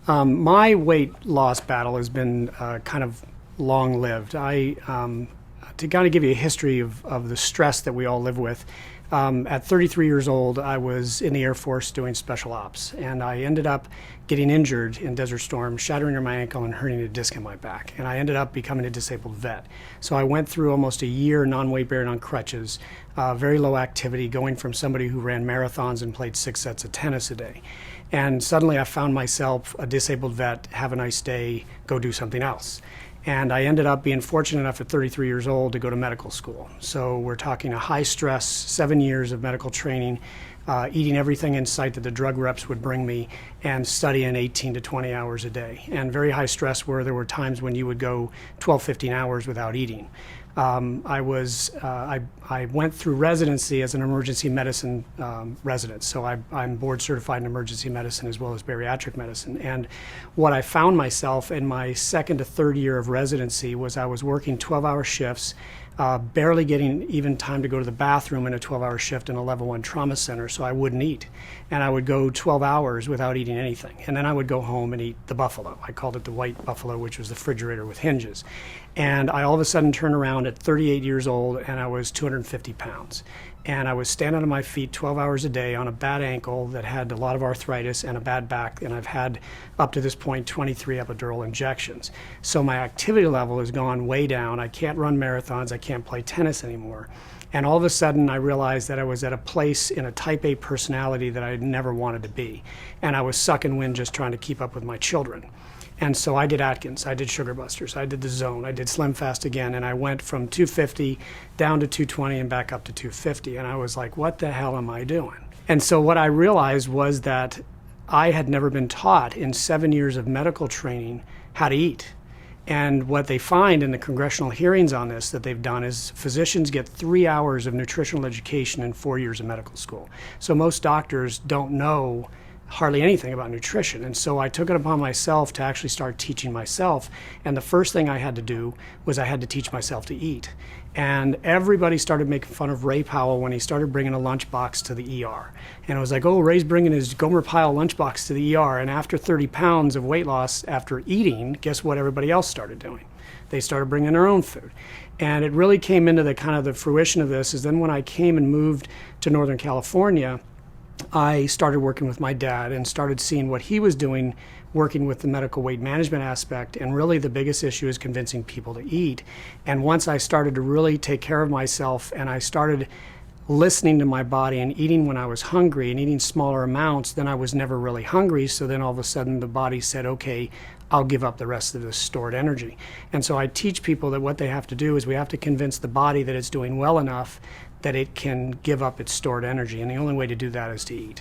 My weight loss battle has been kind of long-lived. To kind of give you a history of the stress that we all live with, at 33 years old, I was in the Air Force doing special ops, and I ended up getting injured in Desert Storm, shattering my ankle and hurting a disc in my back. And I ended up becoming a disabled vet. So I went through almost a year non-weight bearing on crutches, very low activity, going from somebody who ran marathons and played 6 sets of tennis a day. And suddenly I found myself a disabled vet, have a nice day, go do something else. And I ended up being fortunate enough at 33 years old to go to medical school. So we're talking a high stress, 7 years of medical training, eating everything in sight that the drug reps would bring me, and studying 18 to 20 hours a day. And very high stress where there were times when you would go 12, 15 hours without eating. I went through residency as an emergency medicine resident, so I'm board certified in emergency medicine as well as bariatric medicine. And what I found myself in my second to third year of residency was I was working 12-hour shifts, barely getting even time to go to the bathroom in a 12-hour shift in a level 1 trauma center, so I wouldn't eat. And I would go 12 hours without eating anything. And then I would go home and eat the buffalo. I called it the white buffalo, which was the refrigerator with hinges. And I all of a sudden turned around at 38 years old and I was 250 pounds. And I was standing on my feet 12 hours a day on a bad ankle that had a lot of arthritis and a bad back, and I've had up to this point 23 epidural injections. So my activity level has gone way down. I can't run marathons, I can't play tennis anymore. And all of a sudden I realized that I was at a place in a type A personality that I never wanted to be. And I was sucking wind just trying to keep up with my children. And so I did Atkins, I did Sugar Busters, I did the Zone, I did Slim Fast again, and I went from 250 down to 220 and back up to 250. And I was like, what the hell am I doing? And so what I realized was that I had never been taught in 7 years of medical training how to eat. And what they find in the congressional hearings on this that they've done is physicians get 3 hours of nutritional education in 4 years of medical school. So most doctors don't know hardly anything about nutrition. And so I took it upon myself to actually start teaching myself. And the first thing I had to do was I had to teach myself to eat. And everybody started making fun of Ray Powell when he started bringing a lunchbox to the ER. And it was like, oh, Ray's bringing his Gomer Pyle lunchbox to the ER. And after 30 pounds of weight loss after eating, guess what everybody else started doing? They started bringing their own food. And it really came into the kind of the fruition of this is then when I came and moved to Northern California, I started working with my dad and started seeing what he was doing, working with the medical weight management aspect. And really the biggest issue is convincing people to eat. And once I started to really take care of myself and I started listening to my body and eating when I was hungry and eating smaller amounts, then I was never really hungry. So then all of a sudden the body said, okay, I'll give up the rest of this stored energy. And so I teach people that what they have to do is we have to convince the body that it's doing well enough that it can give up its stored energy. And the only way to do that is to eat.